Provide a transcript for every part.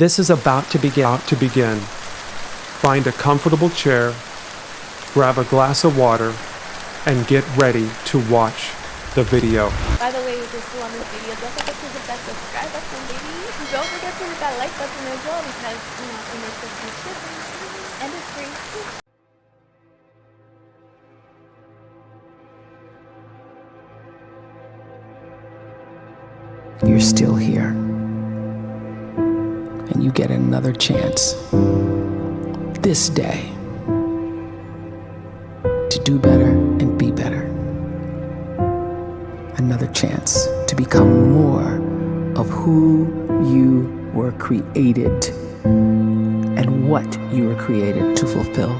This is about to begin. Find a comfortable chair, grab a glass of water, and get ready to watch the video. By the way, if you're still on this video, don't forget to hit that subscribe button, baby. Don't forget to hit that like button as well because, it makes us huge difference. And it's free. You're still here. And you get another chance this day to do better and be better. Another chance to become more of who you were created and what you were created to fulfill.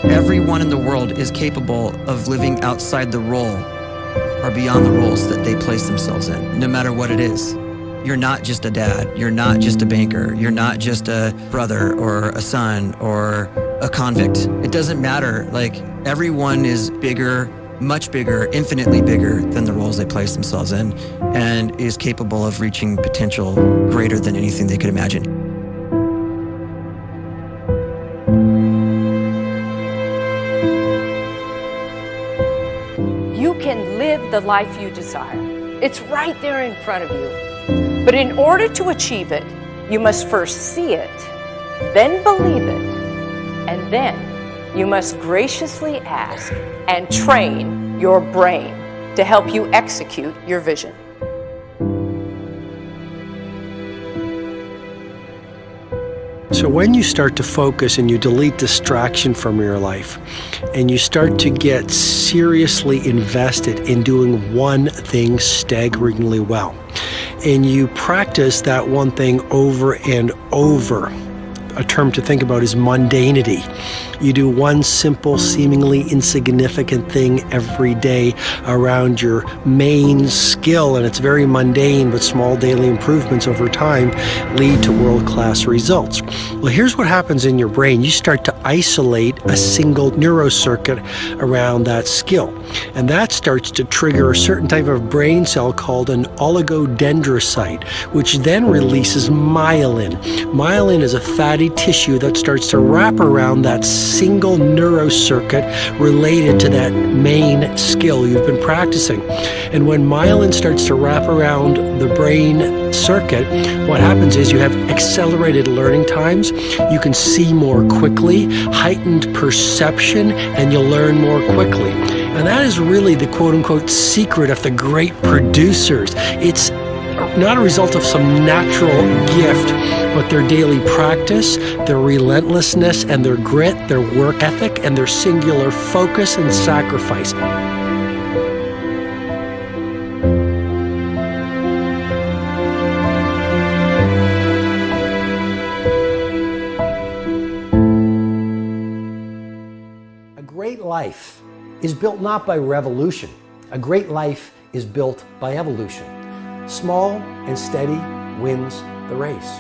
Everyone in the world is capable of living outside the role or beyond the roles that they place themselves in, no matter what it is. You're not just a dad, you're not just a banker, you're not just a brother or a son or a convict. It doesn't matter. Like, everyone is bigger, much bigger, infinitely bigger than the roles they place themselves in, and is capable of reaching potential greater than anything they could imagine. You can live the life you desire. It's right there in front of you. But in order to achieve it, you must first see it, then believe it, and then you must graciously ask and train your brain to help you execute your vision. So when you start to focus and you delete distraction from your life and you start to get seriously invested in doing one thing staggeringly well, and you practice that one thing over and over, a term to think about is mundanity. You do one simple, seemingly insignificant thing every day around your main skill, and it's very mundane, but small daily improvements over time lead to world-class results. Well, here's what happens in your brain. You start to isolate a single neurocircuit around that skill, and that starts to trigger a certain type of brain cell called an oligodendrocyte, which then releases myelin. Myelin is a fatty tissue that starts to wrap around that single neurocircuit related to that main skill you've been practicing. And when myelin starts to wrap around the brain circuit, what happens is you have accelerated learning times, you can see more quickly, heightened perception, and you'll learn more quickly. And that is really the quote-unquote secret of the great producers. It's not a result of some natural gift, but their daily practice, their relentlessness and their grit, their work ethic, and their singular focus and sacrifice. A great life is built not by revolution. A great life is built by evolution. Small and steady wins the race.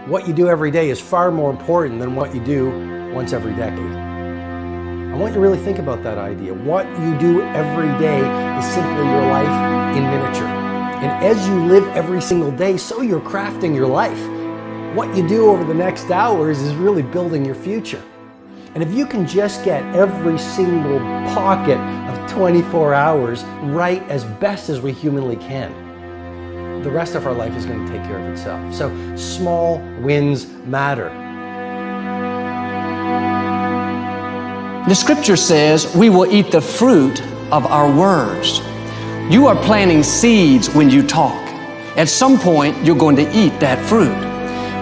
What you do every day is far more important than what you do once every decade. I want you to really think about that idea. What you do every day is simply your life in miniature. And as you live every single day, so you're crafting your life. What you do over the next hours is really building your future. And if you can just get every single pocket of 24 hours right as best as we humanly can, the rest of our life is going to take care of itself. So small wins matter. The scripture says we will eat the fruit of our words. You are planting seeds when you talk. At some point, you're going to eat that fruit.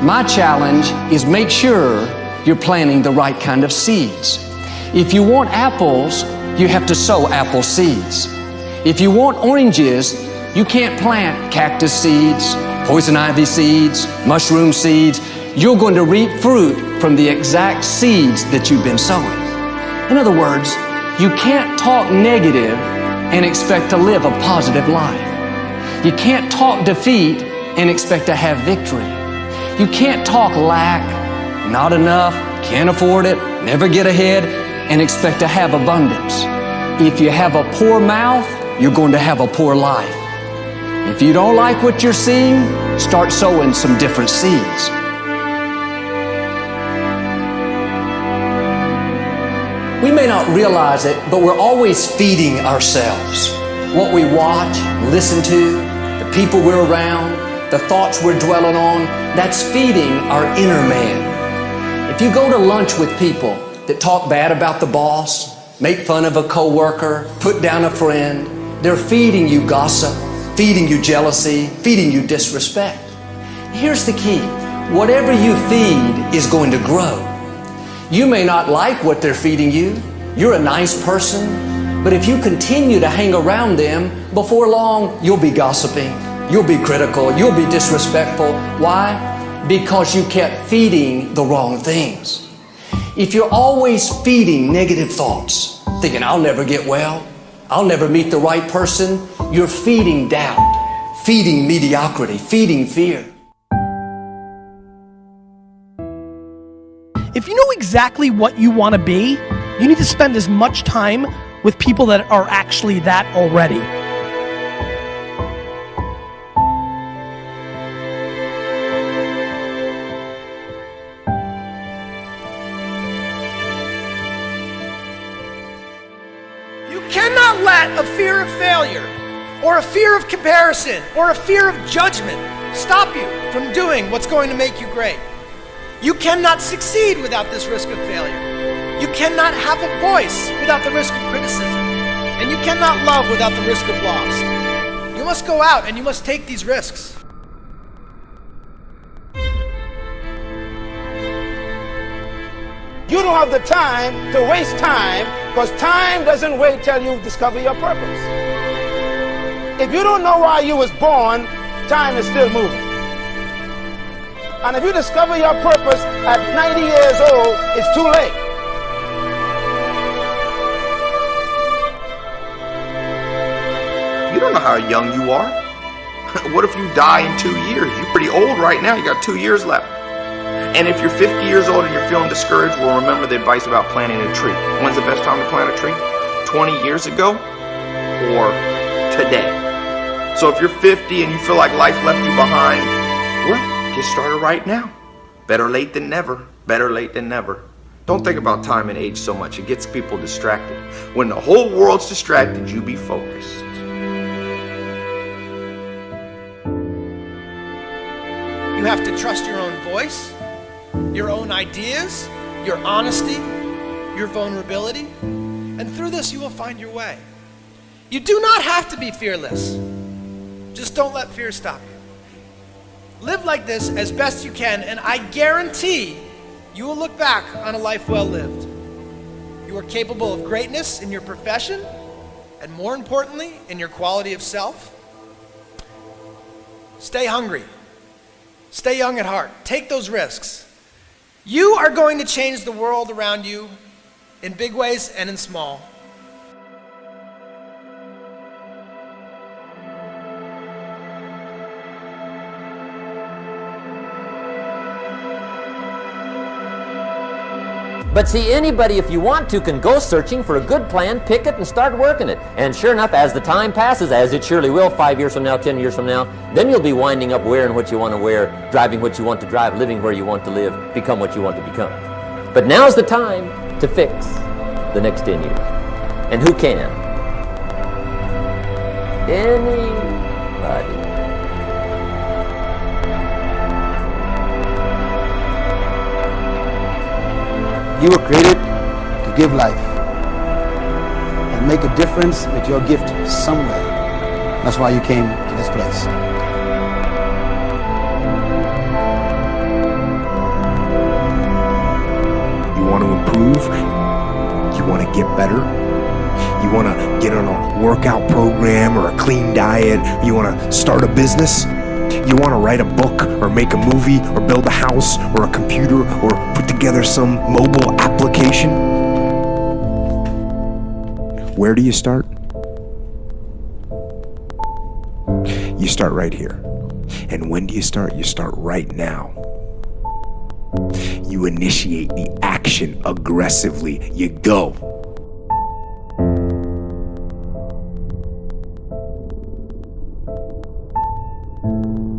My challenge is make sure you're planting the right kind of seeds. If you want apples, you have to sow apple seeds. If you want oranges, you can't plant cactus seeds, poison ivy seeds, mushroom seeds. You're going to reap fruit from the exact seeds that you've been sowing. In other words, you can't talk negative and expect to live a positive life. You can't talk defeat and expect to have victory. You can't talk lack, not enough, can't afford it, never get ahead, and expect to have abundance. If you have a poor mouth, you're going to have a poor life. If you don't like what you're seeing, start sowing some different seeds. We may not realize it, but we're always feeding ourselves. What we watch, listen to, the people we're around, the thoughts we're dwelling on, that's feeding our inner man. If you go to lunch with people that talk bad about the boss, make fun of a coworker, put down a friend, they're feeding you gossip, feeding you jealousy, feeding you disrespect. Here's the key. Whatever you feed is going to grow. You may not like what they're feeding you. You're a nice person. But if you continue to hang around them, before long, you'll be gossiping. You'll be critical. You'll be disrespectful. Why? Because you kept feeding the wrong things. If you're always feeding negative thoughts, thinking, I'll never get well, I'll never meet the right person, you're feeding doubt, feeding mediocrity, feeding fear. If you know exactly what you want to be, you need to spend as much time with people that are actually that already. You cannot let a fear of failure, or a fear of comparison, or a fear of judgment stop you from doing what's going to make you great. You cannot succeed without this risk of failure. You cannot have a voice without the risk of criticism. And you cannot love without the risk of loss. You must go out and you must take these risks. You don't have the time to waste time, because time doesn't wait till you discover your purpose. If you don't know why you was born, time is still moving. And if you discover your purpose at 90 years old, it's too late. You don't know how young you are. What if you die in 2 years? You're pretty old right now. You got 2 years left. And if you're 50 years old and you're feeling discouraged, well, remember the advice about planting a tree. When's the best time to plant a tree? 20 years ago or today? So if you're 50 and you feel like life left you behind, well, get started right now. Better late than never. Better late than never. Don't think about time and age so much. It gets people distracted. When the whole world's distracted, you be focused. You have to trust your own voice, your own ideas, your honesty, your vulnerability, and through this you will find your way. You do not have to be fearless. Just don't let fear stop you. Live like this as best you can, and I guarantee you will look back on a life well lived. You are capable of greatness in your profession, and more importantly, in your quality of self. Stay hungry. Stay young at heart. Take those risks. You are going to change the world around you in big ways and in small. But see, anybody, if you want to, can go searching for a good plan, pick it, and start working it. And sure enough, as the time passes, as it surely will 5 years from now, 10 years from now, then you'll be winding up wearing what you want to wear, driving what you want to drive, living where you want to live, become what you want to become. But now's the time to fix the next 10 years. And who can? Anybody. You were created to give life and make a difference with your gift somewhere. That's why you came to this place. You want to improve? You want to get better? You want to get on a workout program or a clean diet? You want to start a business? You want to write a book or make a movie or build a house or a computer or put together some mobile application? Where do you start? You start right here. And when do you start? You start right now. You initiate the action aggressively. You go. you.